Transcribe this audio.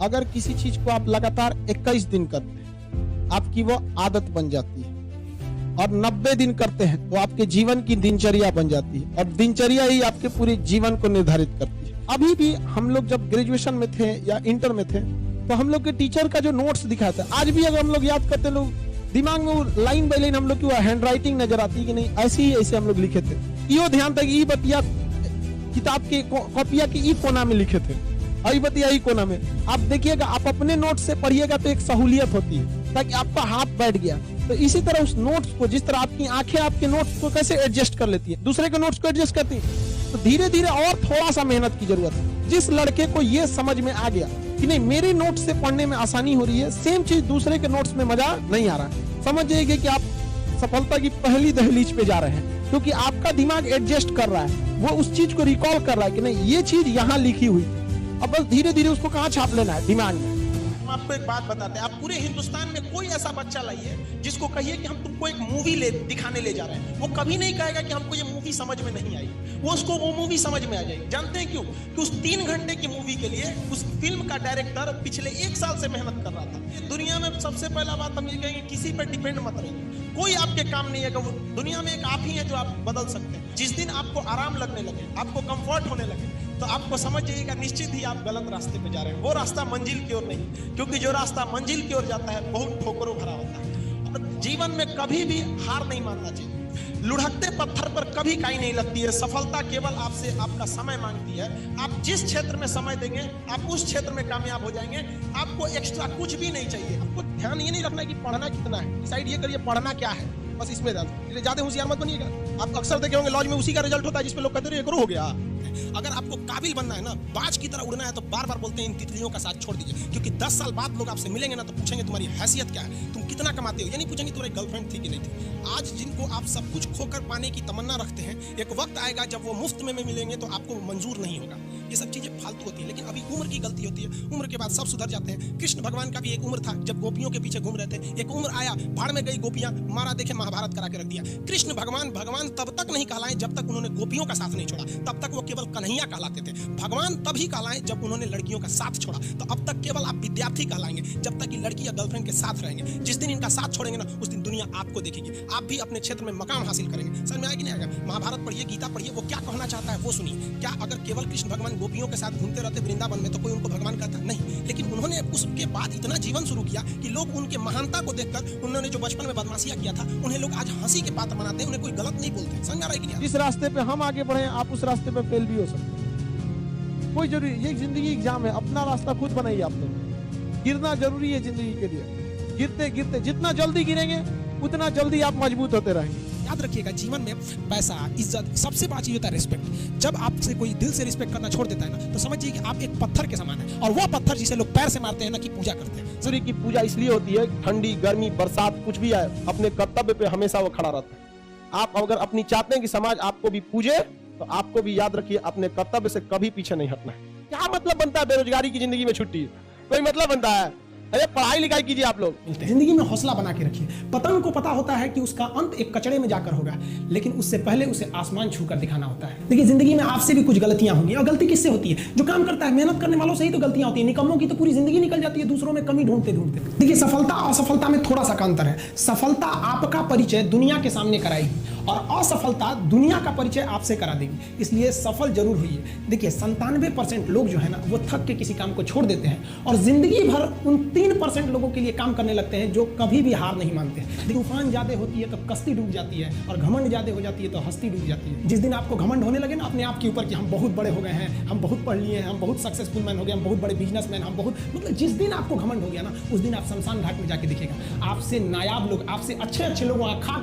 अगर किसी चीज को आप लगातार 21 दिन करते हैं, आपकी वो आदत बन जाती है और 90 दिन करते हैं तो आपके जीवन की दिनचर्या बन जाती है और दिनचर्या ही आपके पूरे जीवन को निर्धारित करती है। अभी भी हम लोग जब ग्रेजुएशन में थे या इंटर में थे तो हम लोग के टीचर का जो नोट्स दिखाता है, आज भी अगर हम लोग याद करते लोग दिमाग में वो लाइन बाई लाइन हम लोग की वो हैंड राइटिंग नजर आती है कि नहीं ऐसे ही ऐसे हम लोग लिखे थे। यो ध्यान था कि बतिया किताब के कॉपिया के ई कोना में लिखे थे, आई बतिया ई कोना में। आप देखिएगा, आप अपने नोट से पढ़िएगा तो एक सहूलियत होती है ताकि आपका हाथ बैठ गया। तो इसी तरह उस नोट्स को, जिस तरह आपकी आंखें आपके नोट्स को कैसे एडजस्ट कर लेती है, दूसरे के नोट्स को एडजस्ट करती है, तो धीरे धीरे और थोड़ा सा मेहनत की जरूरत है। जिस लड़के को ये समझ में आ गया कि नहीं मेरे नोट से पढ़ने में आसानी हो रही है, सेम चीज दूसरे के नोट्स में मजा नहीं आ रहा, समझ जाइए कि आप सफलता की पहली दहलीज पे जा रहे हैं, क्योंकि आपका दिमाग एडजस्ट कर रहा है, वो उस चीज को रिकॉल कर रहा है कि नहीं ये चीज यहाँ लिखी हुई। अब बस धीरे धीरे उसको कहाँ छाप लेना है दिमाग में। हम आपको एक बात बताते हैं, आप पूरे हिंदुस्तान में कोई ऐसा बच्चा लाइए जिसको कहिए कि हम तुमको एक मूवी दिखाने ले जा रहे हैं, वो कभी नहीं कहेगा कि हमको ये मूवी समझ में नहीं आई, वो उसको वो मूवी समझ में आ जाएगी। जानते हैं क्यों? कि उस 3 घंटे की मूवी के लिए उस फिल्म का डायरेक्टर पिछले 1 साल से मेहनत कर रहा था। दुनिया में सबसे पहला बात हम ये कहेंगे, किसी पर डिपेंड मत रहिए, कोई आपके काम नहीं है। दुनिया में एक आप ही है जो आप बदल सकते हैं। जिस दिन आपको आराम लगने लगे, आपको कंफर्ट होने लगे, तो आपको समझ जाइएगा निश्चित ही आप गलत रास्ते पे जा रहे हैं। वो रास्ता मंजिल की ओर नहीं, क्योंकि जो रास्ता मंजिल की ओर जाता है बहुत ठोकरों भरा होता है। और जीवन में कभी भी हार नहीं मानना चाहिए। लुढ़कते पत्थर पर कभी काई नहीं लगती है। सफलता केवल आपसे आपका समय मांगती है। आप जिस क्षेत्र में समय देंगे आप उस क्षेत्र में कामयाब हो जाएंगे। आपको एक्स्ट्रा कुछ भी नहीं चाहिए। आपको ध्यान ये नहीं रखना कि पढ़ना कितना है, डिसाइड ये करिए पढ़ना क्या है, बस इसमें ज्यादा होशियार मत बनिएगा। आप अक्सर देखे होंगे लॉज में उसी का रिजल्ट होता है जिसमें लोग कहते हैं करो हो गया। अगर आपको काबिल बनना है ना, बाज की तरह उड़ना है, तो बार बार बोलते हैं इन तितलियों का साथ छोड़ दीजिए, क्योंकि 10 साल बाद लोग आपसे मिलेंगे ना तो पूछेंगे तुम्हारी हैसियत क्या है, तुम कितना कमाते हो, ये नहीं पूछेंगे तुम्हारी गर्लफ्रेंड थी कि नहीं थी। आज जिनको आप सब कुछ खोकर पाने की तमन्ना रखते हैं, एक वक्त आएगा जब वो मुफ्त में मिलेंगे तो आपको मंजूर नहीं होगा। ये सब चीजें फालतू होती है, लेकिन अभी उम्र की गलती होती है। उम्र के बाद सब सुधर जाते हैं। कृष्ण भगवान का भी एक उम्र था जब गोपियों के पीछे घूम रहे थे, एक उम्र आया भाड़ में गई गोपियां, मारा देखे महाभारत करा के रख दिया। कृष्ण भगवान भगवान तब तक नहीं कहलाए जब तक उन्होंने गोपियों का साथ नहीं छोड़ा, तब तक वो केवल कन्हैया कहलाते थे। भगवान तभी कहलाए जब उन्होंने लड़कियों का साथ छोड़ा, तो अब तक केवल आप विद्यार्थी कहलाएंगे जब तक कि लड़की या गर्लफ्रेंड के साथ रहेंगे। जिस दिन इनका साथ छोड़ेंगे ना, उस दिन दुनिया आपको देखेगी, आप भी अपने क्षेत्र में मकाम हासिल करेंगे। समझ में आएगी नहीं आएगा? महाभारत पढ़िए, गीता पढ़िए, वो क्या कहना चाहता है वो सुनिए। क्या अगर केवल कृष्ण भगवान गोपियों के साथ घूमते रहते वृंदावन में तो कोई उनको भगवान कहता? नहीं। लेकिन उन्होंने उसके बाद इतना जीवन शुरू किया कि लोग उनके महानता को देखकर, उन्होंने जो बचपन में बदमाशियां किया था, उन्हें लोग आज हंसी के पात्र बनाते हैं, उन्हें कोई गलत नहीं बोलते। समझ आ रहा है कि नहीं? जिस रास्ते पे हम आगे बढ़े आप उस रास्ते पे फेल भी हो सकते हैं, कोई जरूरी, ये जिंदगी एग्जाम है, अपना रास्ता खुद बनाइए। आप लोग गिरना जरूरी है जिंदगी के लिए, गिरते गिरते जितना जल्दी गिरेंगे उतना जल्दी आप मजबूत होते रहेंगे। याद रखिएगा, जीवन में पैसा, इज्जत, सबसे बड़ा चीज होता है रिस्पेक्ट। जब आपसे कोई दिल से रिस्पेक्ट करना छोड़ देता है ना, तो समझिए कि आप एक पत्थर के समान है, और वो पत्थर जिसे लोग पैर से मारते हैं ना, की पूजा करते हैं। सूर्य की पूजा इसलिए होती है, ठंडी गर्मी बरसात कुछ भी आए, अपने कर्तव्य पे हमेशा वो खड़ा रहता है। आप अगर अपनी चाहते हैं कि समाज आपको भी पूजे, तो आपको भी याद रखिए अपने कर्तव्य से कभी पीछे नहीं हटना है। क्या मतलब बनता है बेरोजगारी की जिंदगी में छुट्टी? कोई मतलब बनता है? अरे पढ़ाई लिखाई कीजिए आप लोग। जिंदगी में हौसला बना के रखिए। पतंग को पता होता है कि उसका अंत एक कचड़े में जाकर होगा, लेकिन उससे पहले उसे आसमान छूकर दिखाना होता है। देखिए, जिंदगी में आपसे भी कुछ गलतियां होंगी, और गलती किससे होती है? जो काम करता है, मेहनत करने वालों से ही तो गलतियां होती है। निकम्मों की तो पूरी जिंदगी निकल जाती है दूसरों में कमी ढूंढते ढूंढते। देखिए, सफलता और असफलता में थोड़ा सा अंतर है। सफलता आपका परिचय दुनिया के सामने कराएगी, और असफलता दुनिया का परिचय आपसे करा देगी। इसलिए सफल जरूर हुई है। देखिए, 97% लोग जो है ना, वो थक के किसी काम को छोड़ देते हैं, और जिंदगी भर उन 3% लोगों के लिए काम करने लगते हैं जो कभी भी हार नहीं मानते। तूफान ज्यादा होती है तो कश्ती डूब जाती है, और घमंड ज्यादा हो जाती है तो हस्ती डूब जाती है। जिस दिन आपको घमंड होने लगे ना अपने आप के ऊपर कि हम बहुत बड़े हो गए हैं, हम बहुत पढ़ लिए हैं, हम बहुत सक्सेसफुल मैन हो गए, हम बहुत बड़े बिजनेसमैन, हम बहुत, मतलब जिस दिन आपको घमंड हो गया ना, उस दिन आप शमशान घाट में जाके देखिएगा, आपसे नायाब लोग, आपसे अच्छे अच्छे लोग वहां खा